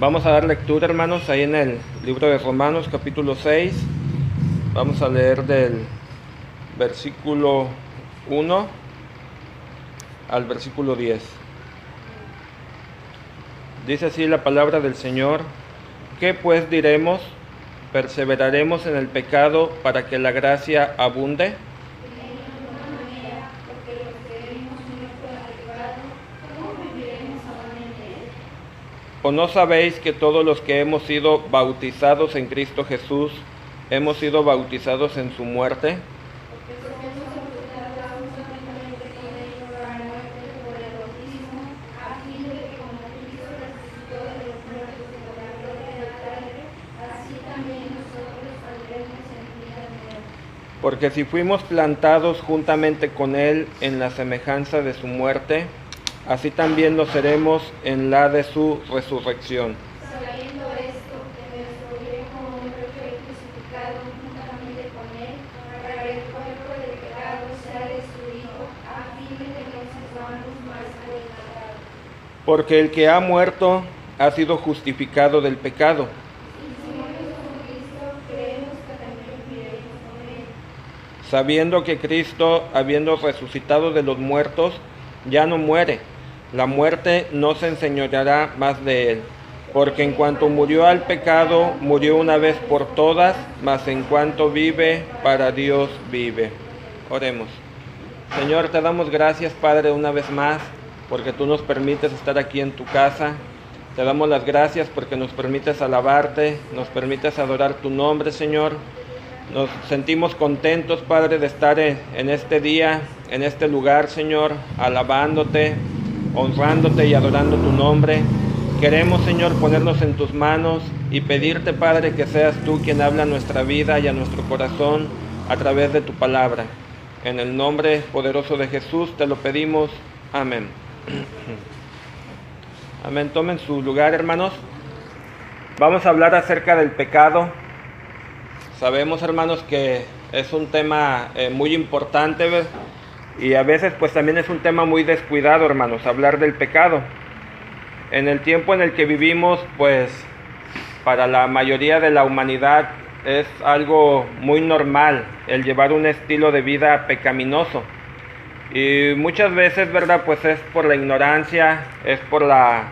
Vamos a dar lectura, hermanos, ahí en el libro de Romanos, capítulo 6. Vamos a leer del versículo 1 al versículo 10. Dice así la palabra del Señor: ¿Qué pues diremos? ¿Perseveraremos en el pecado para que la gracia abunde? ¿O no sabéis que todos los que hemos sido bautizados en Cristo Jesús, hemos sido bautizados en su muerte? Porque si fuimos plantados juntamente con Él en la semejanza de su muerte, así también lo seremos en la de su resurrección. Sabiendo esto, que nuestro viejo hombre fue crucificado juntamente con Él, para que el cuerpo del pecado sea destruido, a fin de que nos sirvamos más al pecado. Porque el que ha muerto ha sido justificado del pecado. Sabiendo que Cristo, habiendo resucitado de los muertos, ya no muere, la muerte no se enseñoreará más de él. Porque en cuanto murió al pecado, murió una vez por todas, mas en cuanto vive, para Dios vive. Oremos. Señor, te damos gracias, Padre, una vez más, porque tú nos permites estar aquí en tu casa. Te damos las gracias porque nos permites alabarte, nos permites adorar tu nombre, Señor. Nos sentimos contentos, Padre, de estar en este día, en este lugar, Señor, alabándote, honrándote y adorando tu nombre. Queremos, Señor, ponernos en tus manos y pedirte, Padre, que seas tú quien habla a nuestra vida y a nuestro corazón a través de tu palabra. En el nombre poderoso de Jesús te lo pedimos. Amén. Amén. Tomen su lugar, hermanos. Vamos a hablar acerca del pecado. Sabemos, hermanos, que es un tema muy importante, ¿ves? Y a veces pues también es un tema muy descuidado, hermanos, hablar del pecado. En el tiempo en el que vivimos, pues para la mayoría de la humanidad es algo muy normal el llevar un estilo de vida pecaminoso. Y muchas veces, ¿verdad? Pues es por la ignorancia, es por la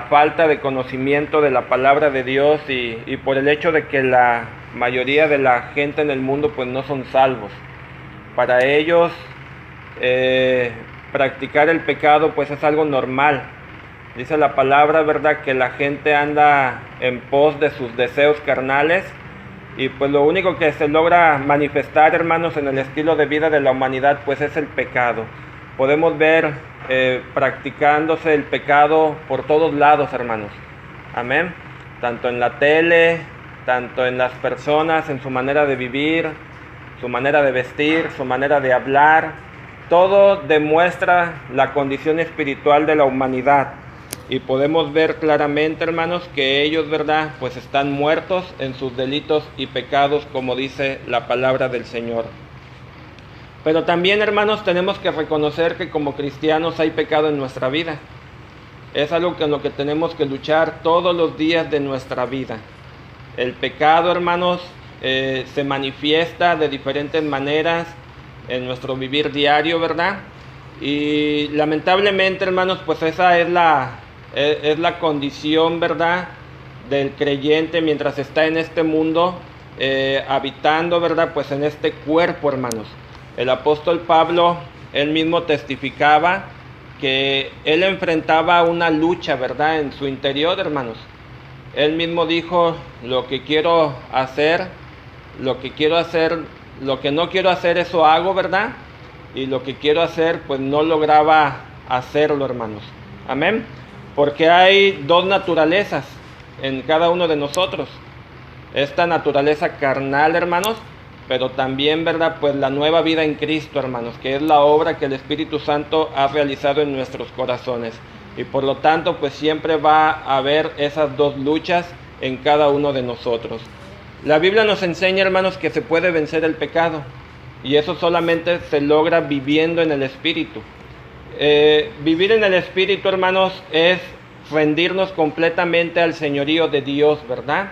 falta de conocimiento de la palabra de Dios y por el hecho de que la mayoría de la gente en el mundo pues no son salvos. Para ellos practicar el pecado pues es algo normal. Dice la palabra, ¿verdad?, que la gente anda en pos de sus deseos carnales y pues lo único que se logra manifestar, hermanos, en el estilo de vida de la humanidad pues es el pecado. Podemos ver practicándose el pecado por todos lados, hermanos. Amén. Tanto en la tele, tanto en las personas, en su manera de vivir, su manera de vestir, su manera de hablar. Todo demuestra la condición espiritual de la humanidad. Y podemos ver claramente, hermanos, que ellos, ¿verdad?, pues están muertos en sus delitos y pecados, como dice la palabra del Señor. Pero también, hermanos, tenemos que reconocer que como cristianos hay pecado en nuestra vida. Es algo con lo que tenemos que luchar todos los días de nuestra vida. El pecado, hermanos, se manifiesta de diferentes maneras en nuestro vivir diario, ¿verdad? Y lamentablemente, hermanos, pues esa es la condición, ¿verdad?, del creyente mientras está en este mundo, habitando, ¿verdad?, pues en este cuerpo, hermanos. El apóstol Pablo, él mismo testificaba que él enfrentaba una lucha, ¿verdad?, en su interior, hermanos. Él mismo dijo: lo que quiero hacer, lo que no quiero hacer, eso hago, ¿verdad? Y lo que quiero hacer, pues no lograba hacerlo, hermanos. Amén. Porque hay dos naturalezas en cada uno de nosotros. Esta naturaleza carnal, hermanos, pero también, ¿verdad?, pues la nueva vida en Cristo, hermanos, que es la obra que el Espíritu Santo ha realizado en nuestros corazones. Y por lo tanto, pues siempre va a haber esas dos luchas en cada uno de nosotros. La Biblia nos enseña, hermanos, que se puede vencer el pecado. Y eso solamente se logra viviendo en el Espíritu. Vivir en el Espíritu, hermanos, es rendirnos completamente al señorío de Dios, ¿verdad?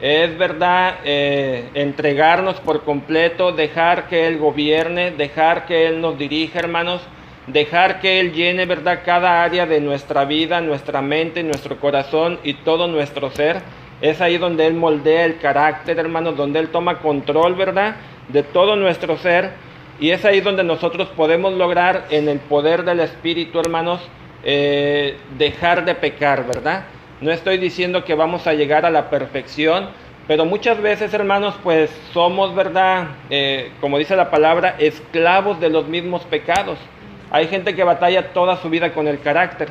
Es verdad, entregarnos por completo, dejar que Él gobierne, dejar que Él nos dirija, hermanos, dejar que Él llene, ¿verdad?, cada área de nuestra vida, nuestra mente, nuestro corazón y todo nuestro ser. Es ahí donde Él moldea el carácter, hermanos, donde Él toma control, ¿verdad?, de todo nuestro ser. Y es ahí donde nosotros podemos lograr, en el poder del Espíritu, hermanos, dejar de pecar, ¿verdad? No estoy diciendo que vamos a llegar a la perfección, pero muchas veces, hermanos, pues somos, ¿verdad?, como dice la palabra, esclavos de los mismos pecados. Hay gente que batalla toda su vida con el carácter.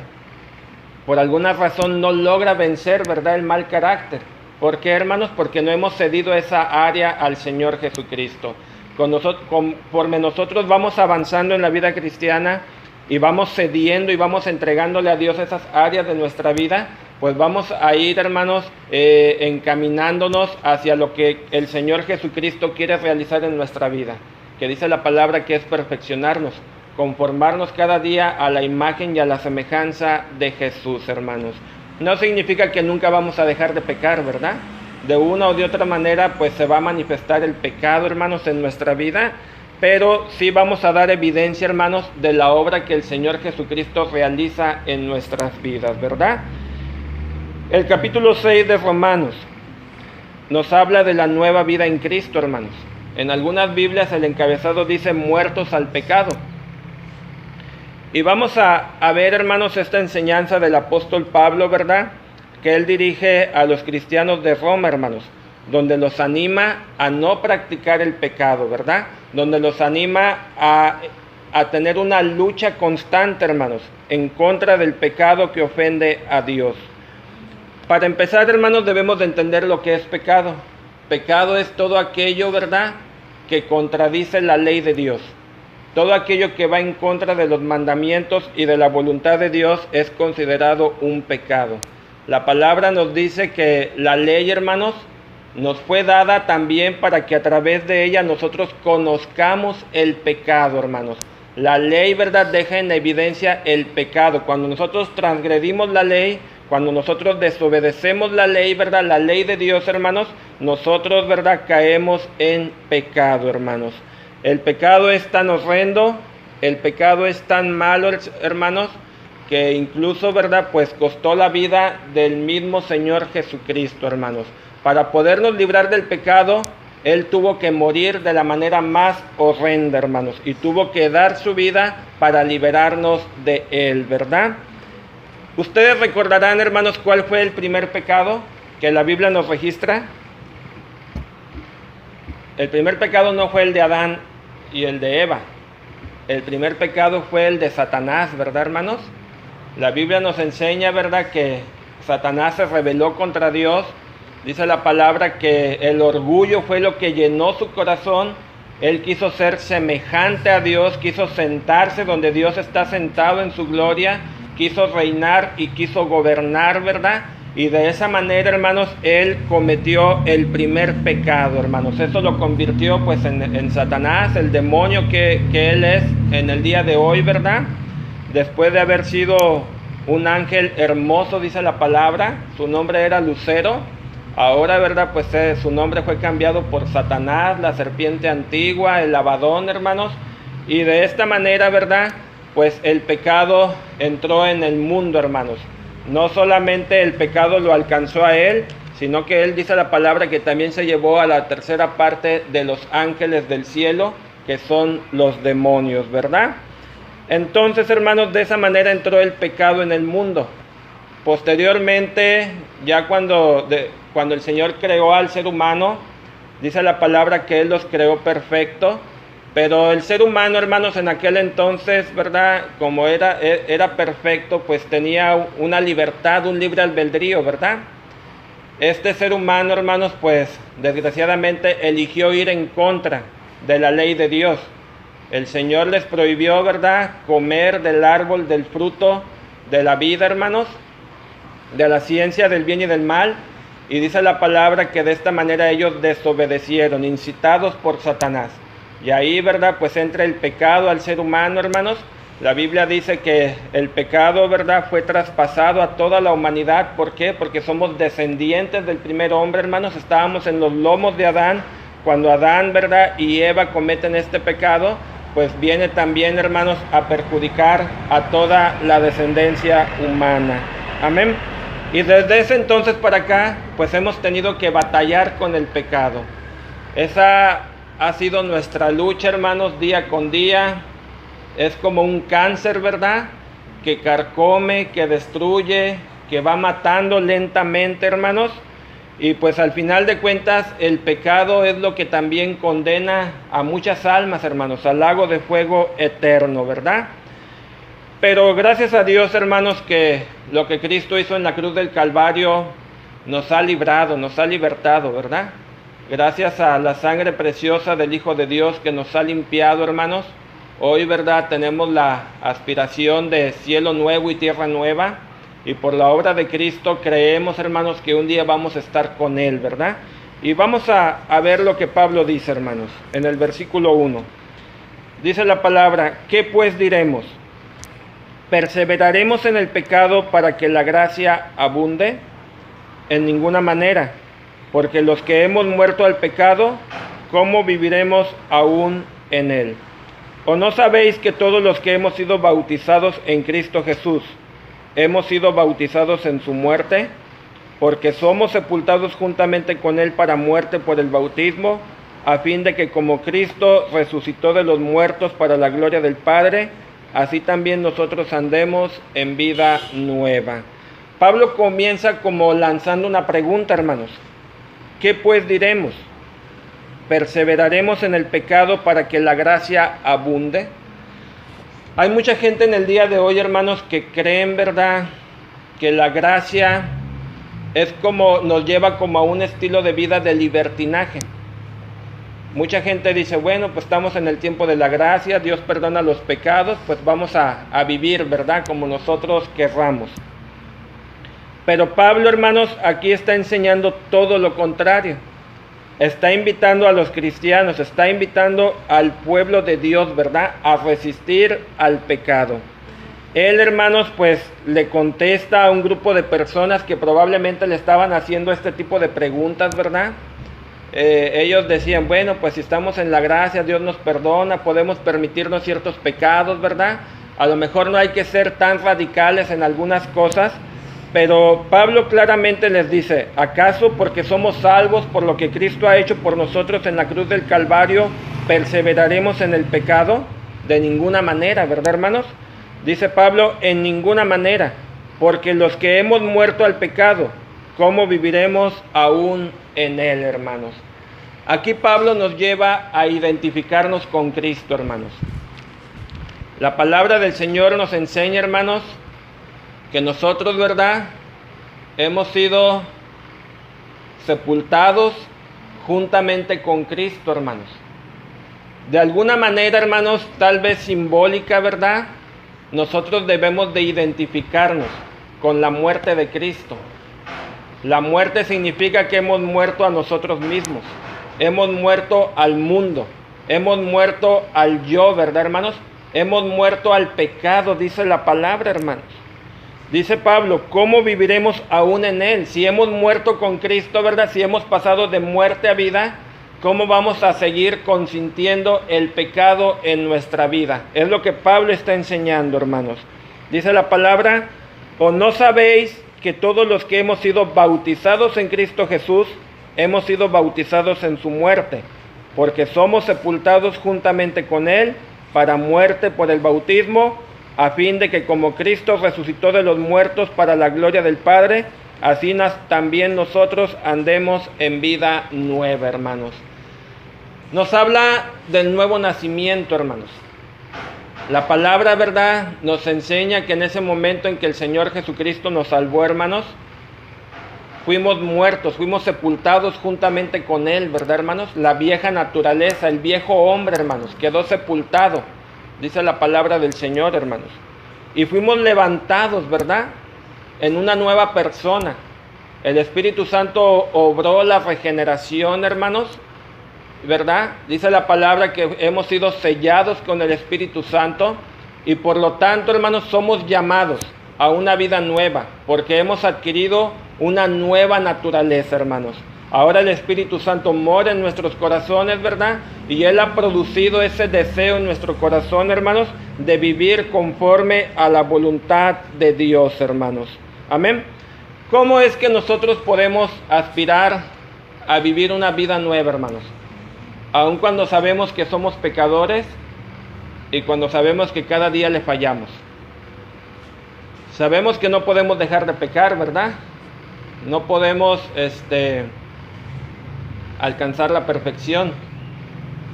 Por alguna razón no logra vencer, ¿verdad?, el mal carácter. ¿Por qué, hermanos? Porque no hemos cedido esa área al Señor Jesucristo. Conforme nosotros vamos avanzando en la vida cristiana y vamos cediendo y vamos entregándole a Dios esas áreas de nuestra vida, pues vamos a ir, hermanos, encaminándonos hacia lo que el Señor Jesucristo quiere realizar en nuestra vida, que dice la palabra que es perfeccionarnos, conformarnos cada día a la imagen y a la semejanza de Jesús, hermanos. No significa que nunca vamos a dejar de pecar, ¿verdad? De una o de otra manera, pues se va a manifestar el pecado, hermanos, en nuestra vida, pero sí vamos a dar evidencia, hermanos, de la obra que el Señor Jesucristo realiza en nuestras vidas, ¿verdad? El capítulo 6 de Romanos nos habla de la nueva vida en Cristo, hermanos. En algunas Biblias el encabezado dice muertos al pecado. Y vamos a ver, hermanos, esta enseñanza del apóstol Pablo, ¿verdad?, que él dirige a los cristianos de Roma, hermanos, donde los anima a no practicar el pecado, ¿verdad? Donde los anima a tener una lucha constante, hermanos, en contra del pecado que ofende a Dios. Para empezar, hermanos, debemos de entender lo que es pecado. Pecado es todo aquello, ¿verdad?, que contradice la ley de Dios. Todo aquello que va en contra de los mandamientos y de la voluntad de Dios es considerado un pecado. La palabra nos dice que la ley, hermanos, nos fue dada también para que a través de ella nosotros conozcamos el pecado, hermanos. La ley, ¿verdad?, deja en evidencia el pecado. Cuando nosotros transgredimos la ley, cuando nosotros desobedecemos la ley, ¿verdad?, la ley de Dios, hermanos, nosotros, ¿verdad?, caemos en pecado, hermanos. El pecado es tan horrendo, el pecado es tan malo, hermanos, que incluso, ¿verdad?, pues costó la vida del mismo Señor Jesucristo, hermanos. Para podernos librar del pecado, Él tuvo que morir de la manera más horrenda, hermanos, y tuvo que dar su vida para liberarnos de Él, ¿verdad? Ustedes recordarán, hermanos, cuál fue el primer pecado que la Biblia nos registra. El primer pecado no fue el de Adán y el de Eva. El primer pecado fue el de Satanás, ¿verdad, hermanos? La Biblia nos enseña, ¿verdad?, que Satanás se rebeló contra Dios. Dice la palabra que el orgullo fue lo que llenó su corazón. Él quiso ser semejante a Dios, quiso sentarse donde Dios está sentado en su gloria, quiso reinar y quiso gobernar, ¿verdad? Y de esa manera, hermanos, él cometió el primer pecado, hermanos. Eso lo convirtió pues en Satanás, el demonio que él es en el día de hoy, ¿verdad? Después de haber sido un ángel hermoso, dice la palabra, su nombre era Lucero. Ahora, ¿verdad?, pues su nombre fue cambiado por Satanás, la serpiente antigua, el Abadón, hermanos. Y de esta manera, ¿verdad?, pues el pecado entró en el mundo, hermanos. No solamente el pecado lo alcanzó a él, sino que él, dice la palabra, que también se llevó a la tercera parte de los ángeles del cielo, que son los demonios, ¿verdad? Entonces, hermanos, de esa manera entró el pecado en el mundo. Posteriormente, ya cuando el Señor creó al ser humano, dice la palabra que Él los creó perfecto, pero el ser humano, hermanos, en aquel entonces, ¿verdad?, como era perfecto, pues tenía una libertad, un libre albedrío, ¿verdad? Este ser humano, hermanos, pues desgraciadamente eligió ir en contra de la ley de Dios. El Señor les prohibió, ¿verdad?, comer del árbol del fruto de la vida, hermanos, de la ciencia del bien y del mal. Y dice la palabra que de esta manera ellos desobedecieron, incitados por Satanás. Y ahí, ¿verdad?, pues entra el pecado al ser humano, hermanos. La Biblia dice que el pecado, ¿verdad?, fue traspasado a toda la humanidad. ¿Por qué? Porque somos descendientes del primer hombre, hermanos. Estábamos en los lomos de Adán. Cuando Adán, ¿verdad?, y Eva cometen este pecado, pues viene también, hermanos, a perjudicar a toda la descendencia humana. Amén. Y desde ese entonces para acá, pues hemos tenido que batallar con el pecado. Esa ha sido nuestra lucha, hermanos, día con día. Es como un cáncer, ¿verdad?, que carcome, que destruye, que va matando lentamente, hermanos. Y pues al final de cuentas, el pecado es lo que también condena a muchas almas, hermanos, al lago de fuego eterno, ¿verdad? Pero gracias a Dios, hermanos, que lo que Cristo hizo en la cruz del Calvario nos ha librado, nos ha libertado, ¿verdad? Gracias a la sangre preciosa del Hijo de Dios que nos ha limpiado, hermanos. Hoy, ¿verdad?, tenemos la aspiración de cielo nuevo y tierra nueva. Y por la obra de Cristo creemos, hermanos, que un día vamos a estar con Él, ¿verdad? Y vamos a ver lo que Pablo dice, hermanos, en el versículo 1. Dice la palabra: ¿qué pues diremos? ¿Perseveraremos en el pecado para que la gracia abunde? En ninguna manera, porque los que hemos muerto al pecado, ¿cómo viviremos aún en él? ¿O no sabéis que todos los que hemos sido bautizados en Cristo Jesús, hemos sido bautizados en su muerte? Porque somos sepultados juntamente con él para muerte por el bautismo, a fin de que como Cristo resucitó de los muertos para la gloria del Padre, así también nosotros andemos en vida nueva. Pablo comienza como lanzando una pregunta, hermanos. ¿Qué pues diremos? ¿Perseveraremos en el pecado para que la gracia abunde? Hay mucha gente en el día de hoy, hermanos, que creen, ¿verdad?, que la gracia es como, nos lleva como a un estilo de vida de libertinaje. Mucha gente dice, bueno, pues estamos en el tiempo de la gracia, Dios perdona los pecados, pues vamos a vivir, ¿verdad?, como nosotros querramos. Pero Pablo, hermanos, aquí está enseñando todo lo contrario. Está invitando a los cristianos, está invitando al pueblo de Dios, ¿verdad?, a resistir al pecado. Él, hermanos, pues le contesta a un grupo de personas que probablemente le estaban haciendo este tipo de preguntas, ¿verdad? Ellos decían, bueno, pues si estamos en la gracia, Dios nos perdona, podemos permitirnos ciertos pecados, ¿verdad? A lo mejor no hay que ser tan radicales en algunas cosas, pero Pablo claramente les dice, ¿acaso porque somos salvos por lo que Cristo ha hecho por nosotros en la cruz del Calvario, perseveraremos en el pecado? De ninguna manera, ¿verdad, hermanos? Dice Pablo, en ninguna manera, porque los que hemos muerto al pecado, ¿cómo viviremos aún en él, hermanos? Aquí Pablo nos lleva a identificarnos con Cristo, hermanos. La palabra del Señor nos enseña, hermanos, que nosotros, ¿verdad?, hemos sido sepultados juntamente con Cristo, hermanos. De alguna manera, hermanos, tal vez simbólica, ¿verdad?, nosotros debemos de identificarnos con la muerte de Cristo. La muerte significa que hemos muerto a nosotros mismos, hemos muerto al mundo, hemos muerto al yo, ¿verdad, hermanos? Hemos muerto al pecado, dice la palabra, hermanos. Dice Pablo, ¿cómo viviremos aún en él? Si hemos muerto con Cristo, ¿verdad? Si hemos pasado de muerte a vida, ¿cómo vamos a seguir consintiendo el pecado en nuestra vida? Es lo que Pablo está enseñando, hermanos. Dice la palabra, ¿o no sabéis que todos los que hemos sido bautizados en Cristo Jesús, hemos sido bautizados en su muerte? Porque somos sepultados juntamente con él para muerte por el bautismo, a fin de que como Cristo resucitó de los muertos para la gloria del Padre, así también nosotros andemos en vida nueva, hermanos. Nos habla del nuevo nacimiento, hermanos. La palabra, ¿verdad?, nos enseña que en ese momento en que el Señor Jesucristo nos salvó, hermanos, fuimos muertos, fuimos sepultados juntamente con Él, ¿verdad, hermanos? La vieja naturaleza, el viejo hombre, hermanos, quedó sepultado, dice la palabra del Señor, hermanos. Y fuimos levantados, ¿verdad?, en una nueva persona. El Espíritu Santo obró la regeneración, hermanos, ¿verdad? Dice la palabra que hemos sido sellados con el Espíritu Santo Y por lo tanto, hermanos, somos llamados a una vida nueva, porque hemos adquirido una nueva naturaleza, hermanos. Ahora el Espíritu Santo mora en nuestros corazones, ¿verdad? Y Él ha producido ese deseo en nuestro corazón, hermanos, de vivir conforme a la voluntad de Dios, hermanos. Amén. ¿Cómo es que nosotros podemos aspirar a vivir una vida nueva, hermanos? Aun cuando sabemos que somos pecadores y cuando sabemos que cada día le fallamos. Sabemos que no podemos dejar de pecar, ¿verdad? No podemos alcanzar la perfección.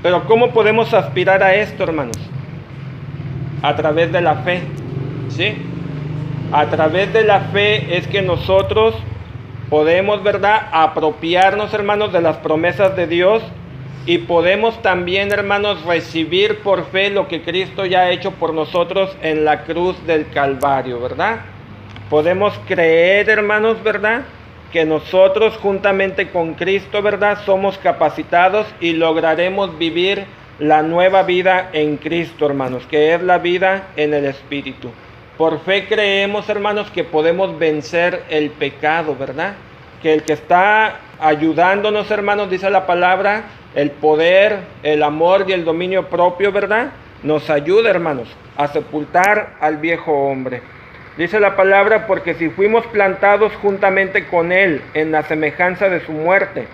Pero ¿cómo podemos aspirar a esto, hermanos? A través de la fe, ¿sí? A través de la fe es que nosotros podemos, ¿verdad?, apropiarnos, hermanos, de las promesas de Dios, y podemos también, hermanos, recibir por fe lo que Cristo ya ha hecho por nosotros en la cruz del Calvario, ¿verdad? Podemos creer, hermanos, ¿verdad?, que nosotros juntamente con Cristo, ¿verdad?, somos capacitados y lograremos vivir la nueva vida en Cristo, hermanos, que es la vida en el Espíritu. Por fe creemos, hermanos, que podemos vencer el pecado, ¿verdad? Que el que está ayudándonos, hermanos, dice la palabra, el poder, el amor y el dominio propio, ¿verdad?, nos ayuda, hermanos, a sepultar al viejo hombre. Dice la palabra, porque si fuimos plantados juntamente con Él en la semejanza de su muerte,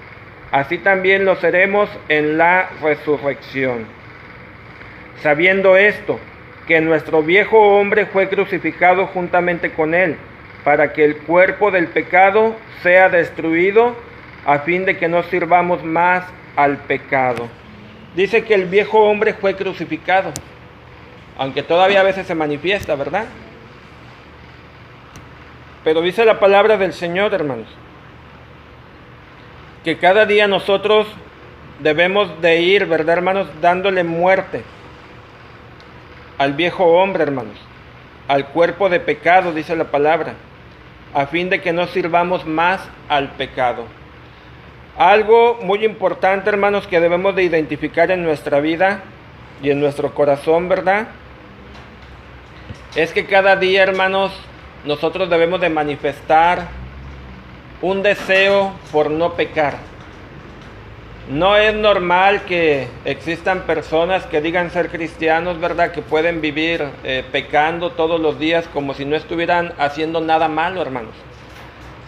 así también lo seremos en la resurrección. Sabiendo esto, que nuestro viejo hombre fue crucificado juntamente con Él, para que el cuerpo del pecado sea destruido, a fin de que no sirvamos más al pecado. Dice que el viejo hombre fue crucificado, aunque todavía a veces se manifiesta, ¿verdad? Pero dice la palabra del Señor, hermanos, que cada día nosotros debemos de ir, ¿verdad, hermanos?, dándole muerte al viejo hombre, hermanos, al cuerpo de pecado, dice la palabra, a fin de que no sirvamos más al pecado. Algo muy importante, hermanos, que debemos de identificar en nuestra vida y en nuestro corazón, ¿verdad?, es que cada día, hermanos, nosotros debemos de manifestar un deseo por no pecar. No es normal que existan personas que digan ser cristianos, ¿verdad?, que pueden vivir pecando todos los días como si no estuvieran haciendo nada malo, hermanos.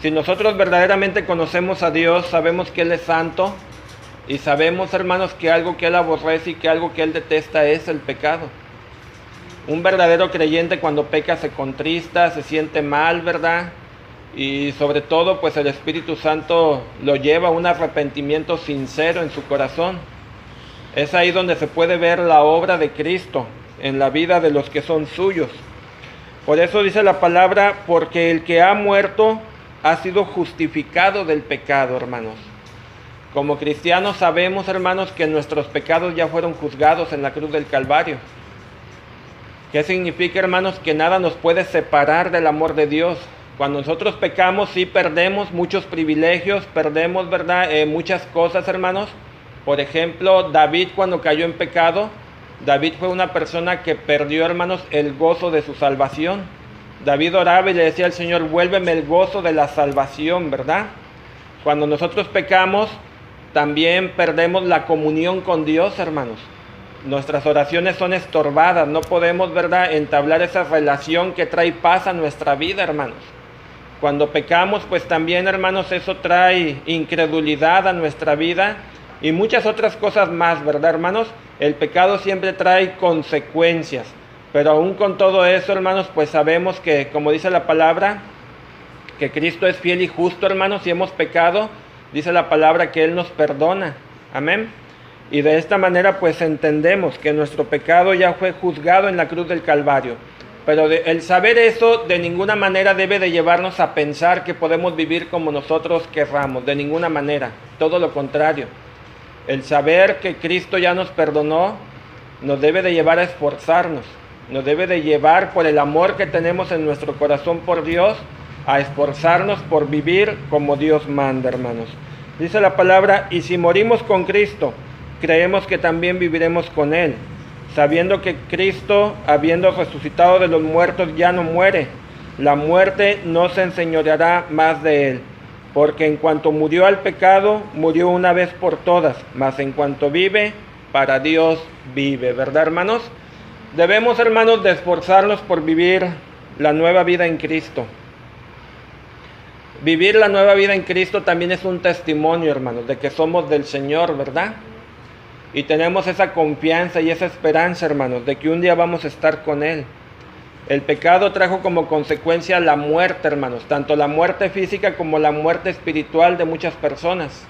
Si nosotros verdaderamente conocemos a Dios, sabemos que Él es santo y sabemos, hermanos, que algo que Él aborrece y que algo que Él detesta es el pecado. Un verdadero creyente cuando peca se contrista, se siente mal, ¿verdad? Y sobre todo, pues el Espíritu Santo lo lleva a un arrepentimiento sincero en su corazón. Es ahí donde se puede ver la obra de Cristo en la vida de los que son suyos. Por eso dice la palabra, porque el que ha muerto ha sido justificado del pecado, hermanos. Como cristianos sabemos, hermanos, que nuestros pecados ya fueron juzgados en la cruz del Calvario. ¿Qué significa, hermanos? Que nada nos puede separar del amor de Dios. Cuando nosotros pecamos, sí perdemos muchos privilegios, perdemos, ¿verdad?, muchas cosas, hermanos. Por ejemplo, David, cuando cayó en pecado, David fue una persona que perdió, hermanos, el gozo de su salvación. David oraba y le decía al Señor, vuélveme el gozo de la salvación, ¿verdad? Cuando nosotros pecamos, también perdemos la comunión con Dios, hermanos. Nuestras oraciones son estorbadas, no podemos, ¿verdad?, entablar esa relación que trae paz a nuestra vida, hermanos. Cuando pecamos, pues también, hermanos, eso trae incredulidad a nuestra vida y muchas otras cosas más, ¿verdad, hermanos? El pecado siempre trae consecuencias, pero aún con todo eso, hermanos, pues sabemos que, como dice la palabra, que Cristo es fiel y justo, hermanos. Si hemos pecado, dice la palabra que Él nos perdona. Amén. Y de esta manera pues entendemos que nuestro pecado ya fue juzgado en la cruz del Calvario. Pero el saber eso de ninguna manera debe de llevarnos a pensar que podemos vivir como nosotros querramos. De ninguna manera. Todo lo contrario. El saber que Cristo ya nos perdonó nos debe de llevar a esforzarnos. Nos debe de llevar, por el amor que tenemos en nuestro corazón por Dios, a esforzarnos por vivir como Dios manda, hermanos. Dice la palabra, y si morimos con Cristo, creemos que también viviremos con Él. sabiendo que Cristo, habiendo resucitado de los muertos, ya no muere. La muerte no se enseñoreará más de él, porque en cuanto murió al pecado, murió una vez por todas, mas en cuanto vive, para Dios vive, ¿verdad, hermanos? Debemos, hermanos, de esforzarnos por vivir la nueva vida en Cristo. Vivir la nueva vida en Cristo también es un testimonio, hermanos, de que somos del Señor, ¿verdad? Y tenemos esa confianza y esa esperanza, hermanos, de que un día vamos a estar con Él. El pecado trajo como consecuencia la muerte, hermanos, tanto la muerte física como la muerte espiritual de muchas personas.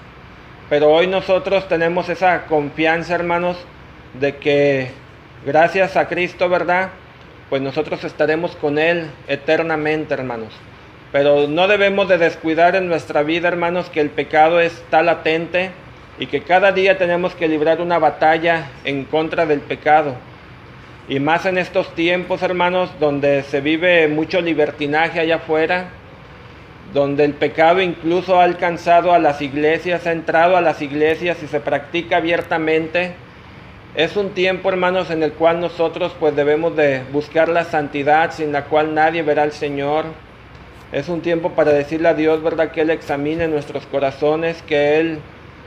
Pero hoy nosotros tenemos esa confianza, hermanos, de que gracias a Cristo, ¿verdad? Pues nosotros estaremos con Él eternamente, hermanos. Pero no debemos de descuidar en nuestra vida, hermanos, que el pecado está latente y que cada día tenemos que librar una batalla en contra del pecado. Y más en estos tiempos, hermanos, donde se vive mucho libertinaje allá afuera, donde el pecado incluso ha alcanzado a las iglesias, ha entrado a las iglesias y se practica abiertamente. Es un tiempo, hermanos, en el cual nosotros pues debemos de buscar la santidad, sin la cual nadie verá al Señor. Es un tiempo para decirle a Dios, ¿verdad?, que Él examine nuestros corazones, que Él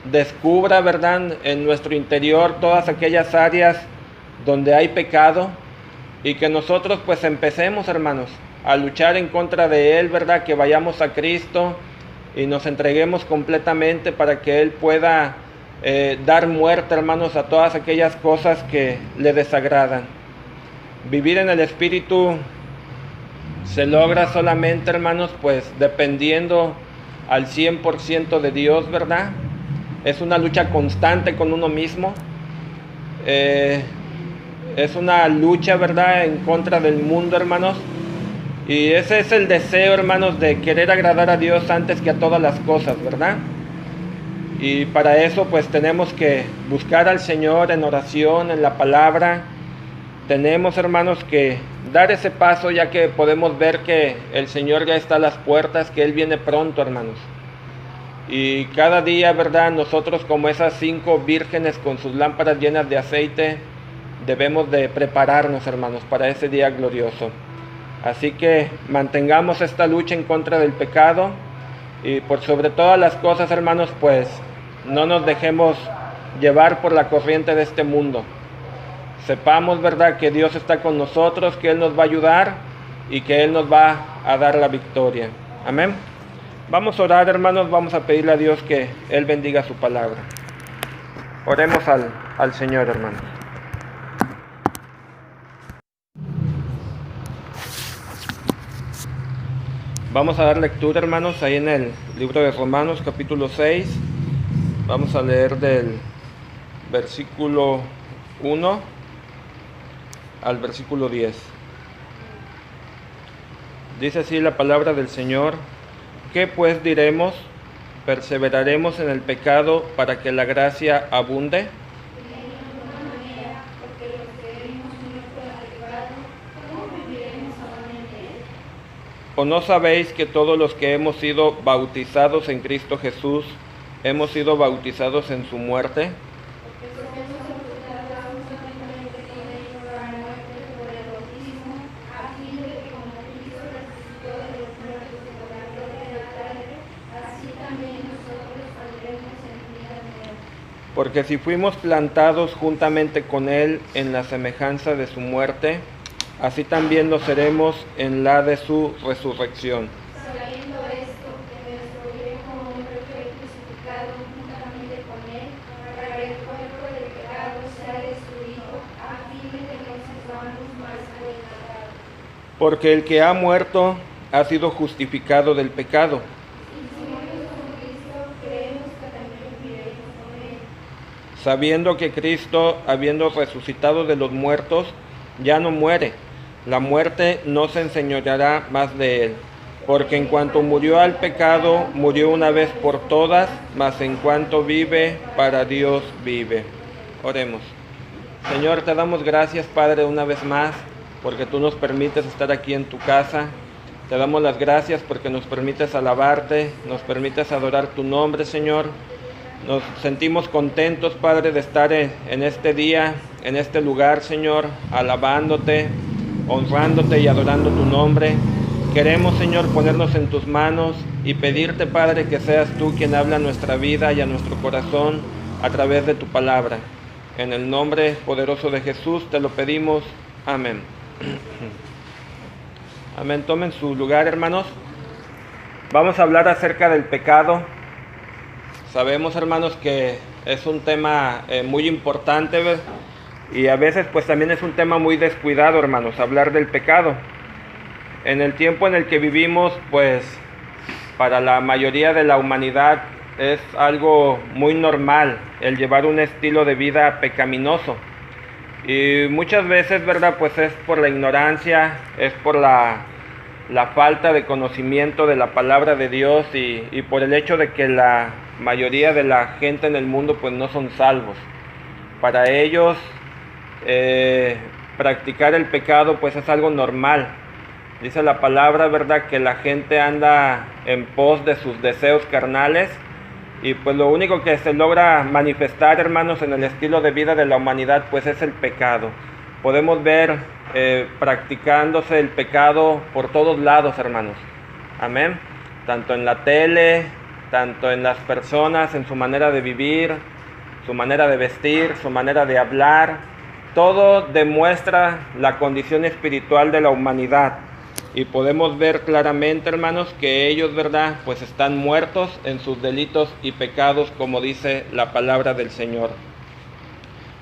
descubra, ¿verdad?, en nuestro interior todas aquellas áreas donde hay pecado, y que nosotros pues empecemos, hermanos, a luchar en contra de Él, ¿verdad?, que vayamos a Cristo y nos entreguemos completamente para que Él pueda dar muerte, hermanos, a todas aquellas cosas que le desagradan. Vivir en el Espíritu se logra solamente, hermanos, pues dependiendo al 100% de Dios, ¿verdad? Es una lucha constante con uno mismo. Es una lucha, ¿verdad?, en contra del mundo, hermanos. Y ese es el deseo, hermanos, de querer agradar a Dios antes que a todas las cosas, ¿verdad? Y para eso pues tenemos que buscar al Señor en oración, en la palabra. Tenemos, hermanos, que dar ese paso, ya que podemos ver que el Señor ya está a las puertas, que Él viene pronto, hermanos. Y cada día, ¿verdad?, nosotros como esas 5 vírgenes con sus lámparas llenas de aceite, debemos de prepararnos, hermanos, para ese día glorioso. Así que mantengamos esta lucha en contra del pecado y por sobre todas las cosas, hermanos, pues no nos dejemos llevar por la corriente de este mundo. Sepamos, ¿verdad?, que Dios está con nosotros, que Él nos va a ayudar y que Él nos va a dar la victoria. Amén. Vamos a orar, hermanos, vamos a pedirle a Dios que Él bendiga su palabra. Oremos al Señor, hermanos. Vamos a dar lectura, hermanos, ahí en el libro de Romanos, capítulo 6. Vamos a leer del versículo 1 al versículo 10. Dice así la palabra del Señor: ¿qué pues diremos? ¿Perseveraremos en el pecado para que la gracia abunde? ¿O no sabéis que todos los que hemos sido bautizados en Cristo Jesús, hemos sido bautizados en su muerte? Porque si fuimos plantados juntamente con Él en la semejanza de su muerte, así también lo seremos en la de su resurrección. Sabiendo esto, que nuestro viejo hombre fue crucificado juntamente con Él, para que el cuerpo del pecado sea destruido, a fin de que nos sirvamos más al pecado. Porque el que ha muerto ha sido justificado del pecado. Sabiendo que Cristo, habiendo resucitado de los muertos, ya no muere, la muerte no se enseñoreará más de Él. Porque en cuanto murió al pecado, murió una vez por todas, mas en cuanto vive, para Dios vive. Oremos. Señor, te damos gracias, Padre, una vez más, porque tú nos permites estar aquí en tu casa. Te damos las gracias porque nos permites alabarte, nos permites adorar tu nombre, Señor. Nos sentimos contentos, Padre, de estar en este día, en este lugar, Señor, alabándote, honrándote y adorando tu nombre. Queremos, Señor, ponernos en tus manos y pedirte, Padre, que seas tú quien habla a nuestra vida y a nuestro corazón a través de tu palabra. En el nombre poderoso de Jesús te lo pedimos. Amén. Amén. Tomen su lugar, hermanos. Vamos a hablar acerca del pecado. Sabemos, hermanos, que es un tema muy importante, ¿ves? Y a veces pues también es un tema muy descuidado, hermanos, hablar del pecado. En el tiempo en el que vivimos, pues para la mayoría de la humanidad es algo muy normal el llevar un estilo de vida pecaminoso. Y muchas veces, ¿verdad? Pues es por la ignorancia, es por la falta de conocimiento de la palabra de Dios y por el hecho de que la mayoría de la gente en el mundo pues no son salvos. Para ellos practicar el pecado pues es algo normal. Dice la palabra, ¿verdad?, que la gente anda en pos de sus deseos carnales y pues lo único que se logra manifestar, hermanos, en el estilo de vida de la humanidad pues es el pecado. Podemos ver practicándose el pecado por todos lados, hermanos. Amén. Tanto en la tele, tanto en las personas, en su manera de vivir, su manera de vestir, su manera de hablar. Todo demuestra la condición espiritual de la humanidad. Y podemos ver claramente, hermanos, que ellos, ¿verdad?, pues están muertos en sus delitos y pecados, como dice la palabra del Señor.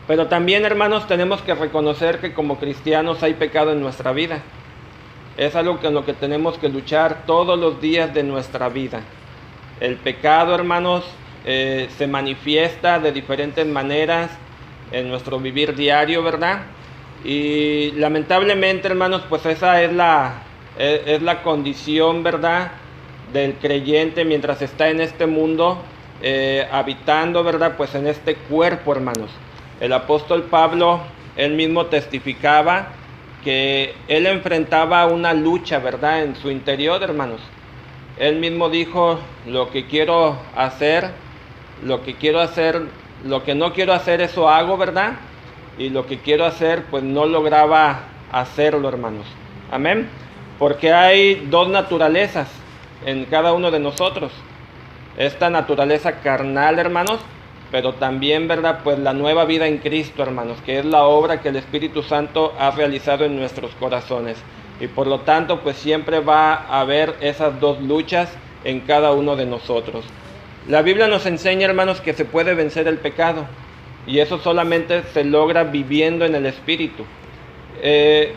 Pero también, hermanos, tenemos que reconocer que como cristianos hay pecado en nuestra vida. Es algo con lo que tenemos que luchar todos los días de nuestra vida. El pecado, hermanos, se manifiesta de diferentes maneras en nuestro vivir diario, ¿verdad? Y lamentablemente, hermanos, pues esa es la condición, ¿verdad?, del creyente mientras está en este mundo, habitando, ¿verdad?, pues en este cuerpo, hermanos. El apóstol Pablo, él mismo testificaba que él enfrentaba una lucha, ¿verdad?, en su interior, hermanos. Él mismo dijo, lo que no quiero hacer, eso hago, ¿verdad? Y lo que quiero hacer, pues no lograba hacerlo, hermanos. Amén. Porque hay dos naturalezas en cada uno de nosotros. Esta naturaleza carnal, hermanos, pero también, ¿verdad?, pues la nueva vida en Cristo, hermanos, que es la obra que el Espíritu Santo ha realizado en nuestros corazones. Y por lo tanto, pues siempre va a haber esas dos luchas en cada uno de nosotros. La Biblia nos enseña, hermanos, que se puede vencer el pecado. Y eso solamente se logra viviendo en el Espíritu.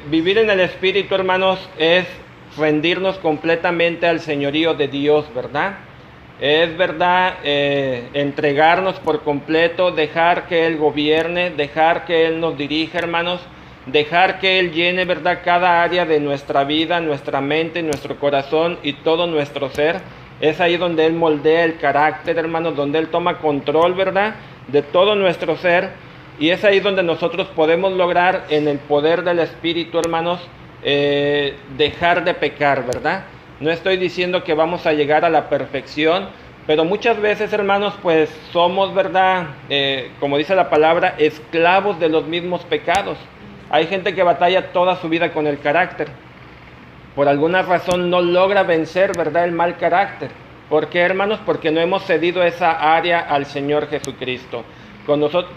Vivir en el Espíritu, hermanos, es rendirnos completamente al señorío de Dios, ¿verdad? Es verdad, entregarnos por completo, dejar que Él gobierne, dejar que Él nos dirija, hermanos, dejar que Él llene, ¿verdad?, cada área de nuestra vida, nuestra mente, nuestro corazón y todo nuestro ser. Es ahí donde Él moldea el carácter, hermanos, donde Él toma control, ¿verdad?, de todo nuestro ser. Y es ahí donde nosotros podemos lograr, en el poder del Espíritu, hermanos, dejar de pecar, ¿verdad? No estoy diciendo que vamos a llegar a la perfección, pero muchas veces, hermanos, pues somos, ¿verdad?, como dice la palabra, esclavos de los mismos pecados. Hay gente que batalla toda su vida con el carácter. Por alguna razón no logra vencer, ¿verdad?, el mal carácter. ¿Por qué, hermanos? Porque no hemos cedido esa área al Señor Jesucristo.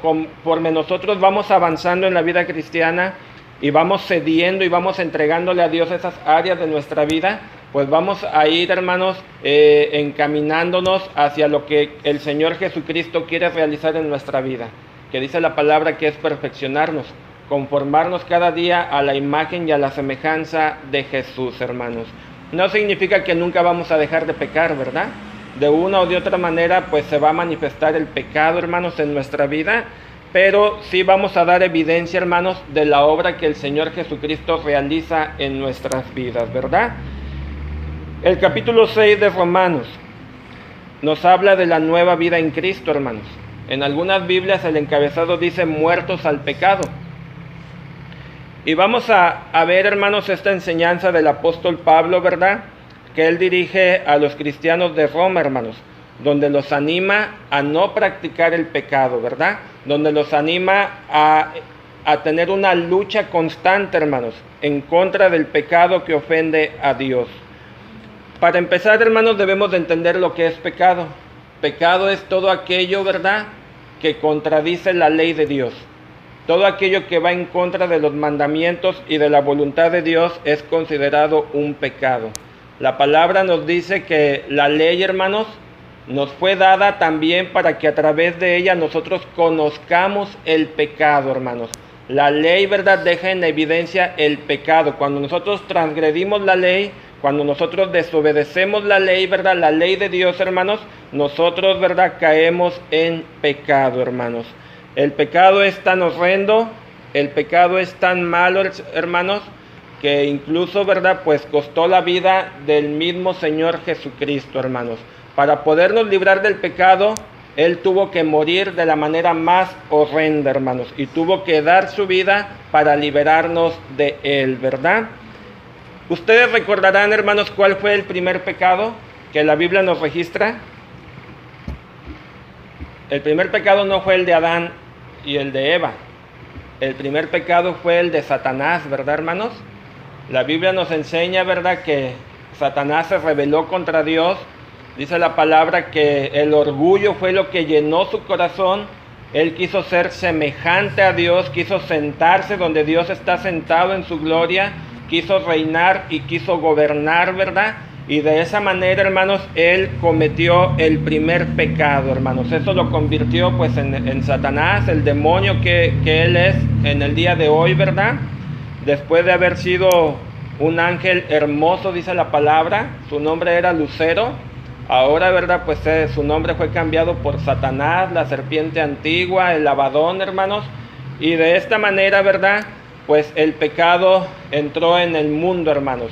Conforme nosotros vamos avanzando en la vida cristiana y vamos cediendo y vamos entregándole a Dios esas áreas de nuestra vida, pues vamos a ir, hermanos, encaminándonos hacia lo que el Señor Jesucristo quiere realizar en nuestra vida, que dice la palabra que es perfeccionarnos, conformarnos cada día a la imagen y a la semejanza de Jesús, hermanos. No significa que nunca vamos a dejar de pecar, ¿verdad? De una o de otra manera, pues se va a manifestar el pecado, hermanos, en nuestra vida, pero sí vamos a dar evidencia, hermanos, de la obra que el Señor Jesucristo realiza en nuestras vidas, ¿verdad? El capítulo 6 de Romanos nos habla de la nueva vida en Cristo, hermanos. En algunas Biblias el encabezado dice muertos al pecado. Y vamos a ver, hermanos, esta enseñanza del apóstol Pablo, ¿verdad?, que él dirige a los cristianos de Roma, hermanos. donde los anima a no practicar el pecado, ¿verdad? Donde los anima a tener una lucha constante, hermanos, en contra del pecado que ofende a Dios. Para empezar, hermanos, debemos de entender lo que es pecado. Pecado es todo aquello, ¿verdad?, que contradice la ley de Dios. Todo aquello que va en contra de los mandamientos y de la voluntad de Dios es considerado un pecado. La palabra nos dice que la ley, hermanos, nos fue dada también para que a través de ella nosotros conozcamos el pecado, hermanos. La ley, ¿verdad?, deja en evidencia el pecado. Cuando nosotros transgredimos la ley, cuando nosotros desobedecemos la ley, ¿verdad?, la ley de Dios, hermanos, nosotros, ¿verdad?, caemos en pecado, hermanos. El pecado es tan horrendo, el pecado es tan malo, hermanos, que incluso, ¿verdad?, pues costó la vida del mismo Señor Jesucristo, hermanos. Para podernos librar del pecado, Él tuvo que morir de la manera más horrenda, hermanos, y tuvo que dar su vida para liberarnos de Él, ¿verdad? Ustedes recordarán, hermanos, cuál fue el primer pecado que la Biblia nos registra. El primer pecado no fue el de Adán y el de Eva. El primer pecado fue el de Satanás, ¿verdad, hermanos? La Biblia nos enseña, ¿verdad?, que Satanás se rebeló contra Dios. Dice la palabra que el orgullo fue lo que llenó su corazón. Él quiso ser semejante a Dios, quiso sentarse donde Dios está sentado en su gloria, quiso reinar y quiso gobernar, ¿verdad? Y de esa manera, hermanos, él cometió el primer pecado, hermanos. Eso lo convirtió pues en Satanás, el demonio que él es en el día de hoy, ¿verdad? Después de haber sido un ángel hermoso, dice la palabra, su nombre era Lucero. Ahora, ¿verdad?, pues su nombre fue cambiado por Satanás, la serpiente antigua, el Abadón, hermanos. Y de esta manera, ¿verdad?, pues el pecado entró en el mundo, hermanos.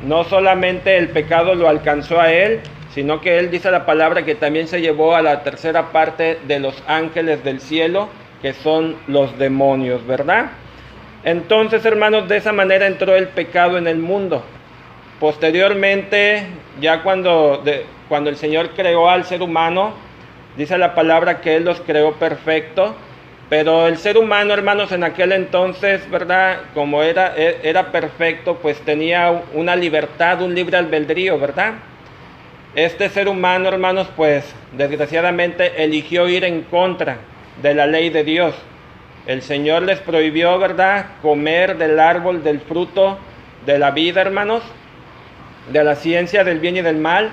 No solamente el pecado lo alcanzó a él, sino que él, dice la palabra, que también se llevó a la tercera parte de los ángeles del cielo, que son los demonios, ¿verdad? Entonces, hermanos, de esa manera entró el pecado en el mundo. Posteriormente, ya cuando el Señor creó al ser humano, dice la palabra que Él los creó perfecto, pero el ser humano, hermanos, en aquel entonces, ¿verdad?, como era perfecto, pues tenía una libertad, un libre albedrío, ¿verdad? Este ser humano, hermanos, pues desgraciadamente eligió ir en contra de la ley de Dios. El Señor les prohibió, ¿verdad?, comer del árbol del fruto de la vida, hermanos, de la ciencia del bien y del mal,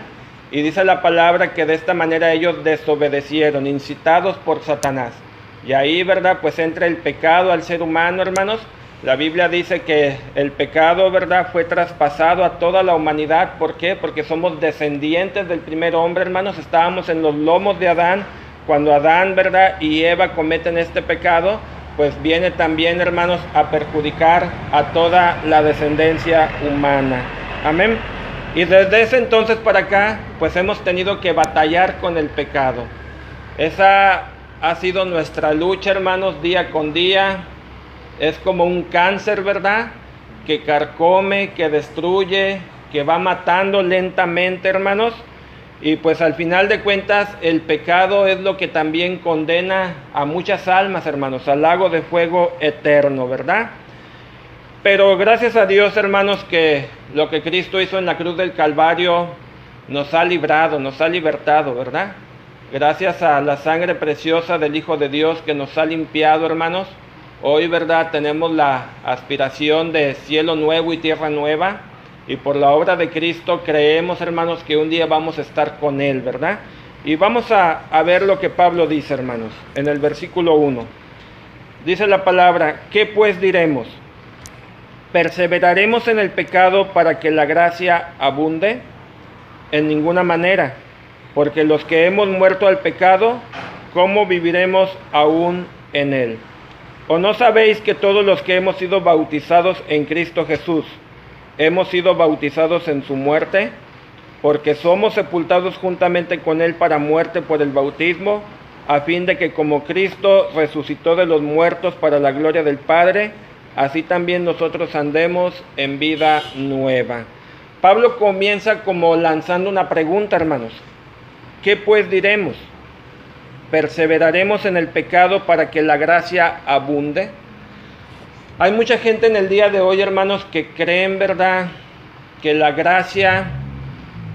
y dice la palabra que de esta manera ellos desobedecieron, incitados por Satanás. Y ahí, ¿verdad?, pues entra el pecado al ser humano, hermanos. La Biblia dice que el pecado, ¿verdad?, fue traspasado a toda la humanidad. ¿Por qué? Porque somos descendientes del primer hombre, hermanos. Estábamos en los lomos de Adán. Cuando Adán, ¿verdad?, y Eva cometen este pecado, pues viene también, hermanos, a perjudicar a toda la descendencia humana. Amén. Y desde ese entonces para acá, pues hemos tenido que batallar con el pecado. Esa ha sido nuestra lucha, hermanos, día con día. Es como un cáncer, ¿verdad?, que carcome, que destruye, que va matando lentamente, hermanos. Y pues al final de cuentas, el pecado es lo que también condena a muchas almas, hermanos, al lago de fuego eterno, ¿verdad? Pero gracias a Dios, hermanos, que lo que Cristo hizo en la cruz del Calvario nos ha librado, nos ha libertado, ¿verdad? Gracias a la sangre preciosa del Hijo de Dios que nos ha limpiado, hermanos. Hoy, ¿verdad?, tenemos la aspiración de cielo nuevo y tierra nueva. Y por la obra de Cristo creemos, hermanos, que un día vamos a estar con Él, ¿verdad? Y vamos a ver lo que Pablo dice, hermanos, en el versículo 1. Dice la palabra: ¿qué pues diremos? ¿Perseveraremos en el pecado para que la gracia abunde? En ninguna manera, porque los que hemos muerto al pecado, ¿cómo viviremos aún en él? ¿O no sabéis que todos los que hemos sido bautizados en Cristo Jesús, hemos sido bautizados en su muerte? Porque somos sepultados juntamente con él para muerte por el bautismo, a fin de que como Cristo resucitó de los muertos para la gloria del Padre, así también nosotros andemos en vida nueva. Pablo comienza como lanzando una pregunta, hermanos. ¿qué pues diremos? ¿Perseveraremos en el pecado para que la gracia abunde? Hay mucha gente en el día de hoy, hermanos, que creen, ¿verdad?, que la gracia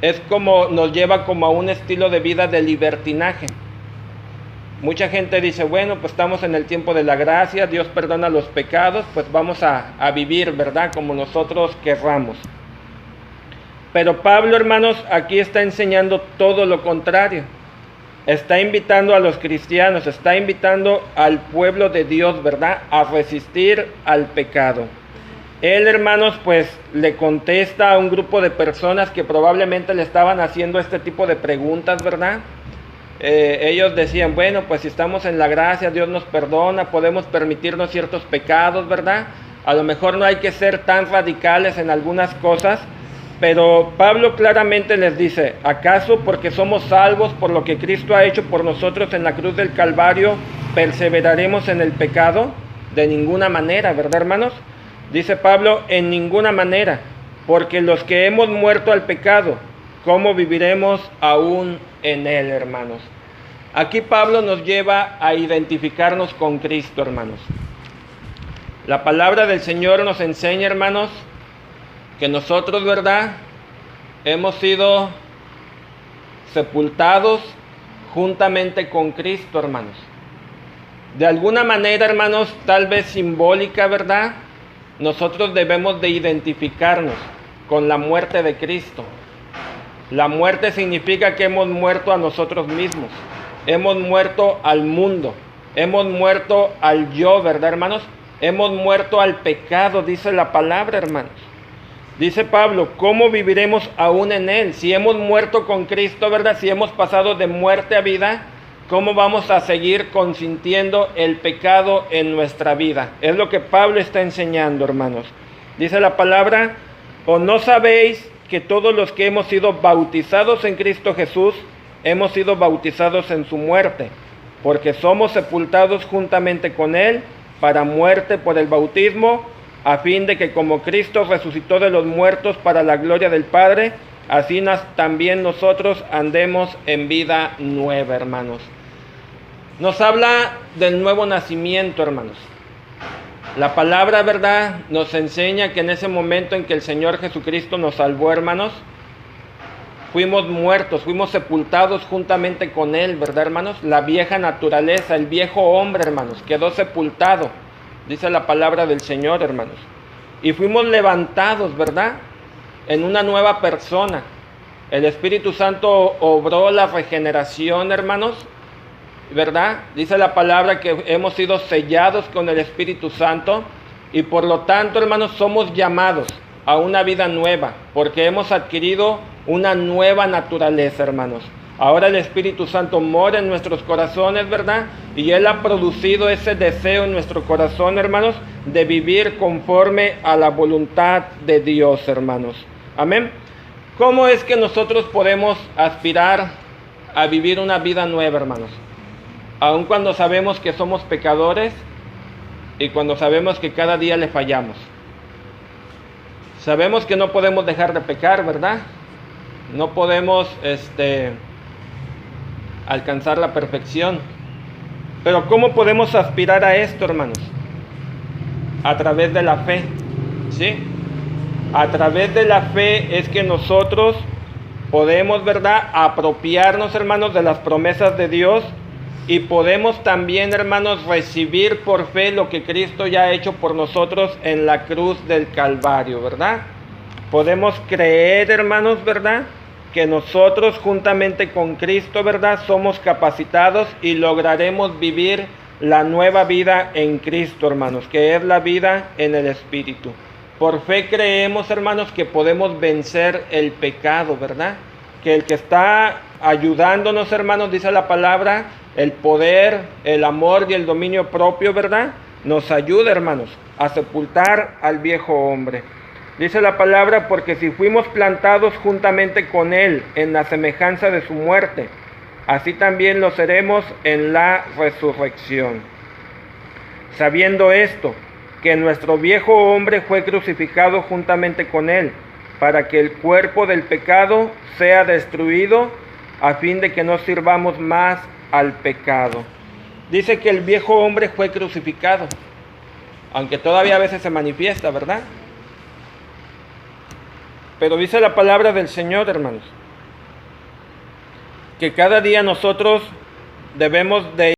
es como, nos lleva como a un estilo de vida de libertinaje. Mucha gente dice, bueno, pues estamos en el tiempo de la gracia, Dios perdona los pecados, pues vamos a vivir, ¿verdad?, como nosotros querramos. Pero Pablo, hermanos, aquí está enseñando todo lo contrario. Está invitando a los cristianos, está invitando al pueblo de Dios, ¿verdad?, a resistir al pecado. Él, hermanos, pues le contesta a un grupo de personas que probablemente le estaban haciendo este tipo de preguntas, ¿verdad? Ellos decían, bueno, pues si estamos en la gracia, Dios nos perdona, podemos permitirnos ciertos pecados, ¿verdad? A lo mejor no hay que ser tan radicales en algunas cosas, pero Pablo claramente les dice, ¿acaso porque somos salvos por lo que Cristo ha hecho por nosotros en la cruz del Calvario, perseveraremos en el pecado? De ninguna manera, ¿verdad, hermanos? Dice Pablo, en ninguna manera, porque los que hemos muerto al pecado, ¿cómo viviremos aún en él, hermanos? Aquí Pablo nos lleva a identificarnos con Cristo, hermanos. La palabra del Señor nos enseña, hermanos, que nosotros, ¿verdad?, hemos sido sepultados juntamente con Cristo, hermanos. De alguna manera, hermanos, tal vez simbólica, ¿verdad?, nosotros debemos de identificarnos con la muerte de Cristo. La muerte significa que hemos muerto a nosotros mismos, hemos muerto al mundo, hemos muerto al yo, ¿verdad, hermanos? Hemos muerto al pecado, dice la palabra, hermanos. Dice Pablo, ¿cómo viviremos aún en él? Si hemos muerto con Cristo, ¿verdad? Si hemos pasado de muerte a vida, ¿cómo vamos a seguir consintiendo el pecado en nuestra vida? Es lo que Pablo está enseñando, hermanos. Dice la palabra, ¿o no sabéis que todos los que hemos sido bautizados en Cristo Jesús, hemos sido bautizados en su muerte? Porque somos sepultados juntamente con él para muerte por el bautismo, a fin de que como Cristo resucitó de los muertos para la gloria del Padre, así también nosotros andemos en vida nueva, hermanos. Nos habla del nuevo nacimiento, hermanos. La palabra, ¿verdad?, nos enseña que en ese momento en que el Señor Jesucristo nos salvó, hermanos, fuimos muertos, fuimos sepultados juntamente con Él, ¿verdad, hermanos? La vieja naturaleza, el viejo hombre, hermanos, quedó sepultado, dice la palabra del Señor, hermanos. Y fuimos levantados, ¿verdad?, en una nueva persona. El Espíritu Santo obró la regeneración, hermanos, ¿verdad? Dice la palabra que hemos sido sellados con el Espíritu Santo y por lo tanto, hermanos, somos llamados a una vida nueva porque hemos adquirido una nueva naturaleza, hermanos. Ahora el Espíritu Santo mora en nuestros corazones, ¿verdad? Y Él ha producido ese deseo en nuestro corazón, hermanos, de vivir conforme a la voluntad de Dios, hermanos. Amén. ¿Cómo es que nosotros podemos aspirar a vivir una vida nueva, hermanos? Aun cuando sabemos que somos pecadores y cuando sabemos que cada día le fallamos. Sabemos que no podemos dejar de pecar, ¿verdad? No podemos alcanzar la perfección. Pero ¿cómo podemos aspirar a esto, hermanos? A través de la fe, ¿sí? A través de la fe es que nosotros podemos, ¿verdad?, apropiarnos, hermanos, de las promesas de Dios y podemos también, hermanos, recibir por fe lo que Cristo ya ha hecho por nosotros en la cruz del Calvario, ¿verdad? Podemos creer, hermanos, ¿verdad?, que nosotros juntamente con Cristo, ¿verdad?, somos capacitados y lograremos vivir la nueva vida en Cristo, hermanos, que es la vida en el Espíritu. Por fe creemos, hermanos, que podemos vencer el pecado, ¿verdad? Que el que está ayudándonos, hermanos, dice la palabra, el poder, el amor y el dominio propio, ¿verdad?, nos ayuda, hermanos, a sepultar al viejo hombre. Dice la palabra, porque si fuimos plantados juntamente con Él en la semejanza de su muerte, así también lo seremos en la resurrección. Sabiendo esto, que nuestro viejo hombre fue crucificado juntamente con Él, para que el cuerpo del pecado sea destruido a fin de que no sirvamos más al pecado. Dice que el viejo hombre fue crucificado, aunque todavía a veces se manifiesta, ¿verdad? Pero dice la palabra del Señor, hermanos, que cada día nosotros debemos de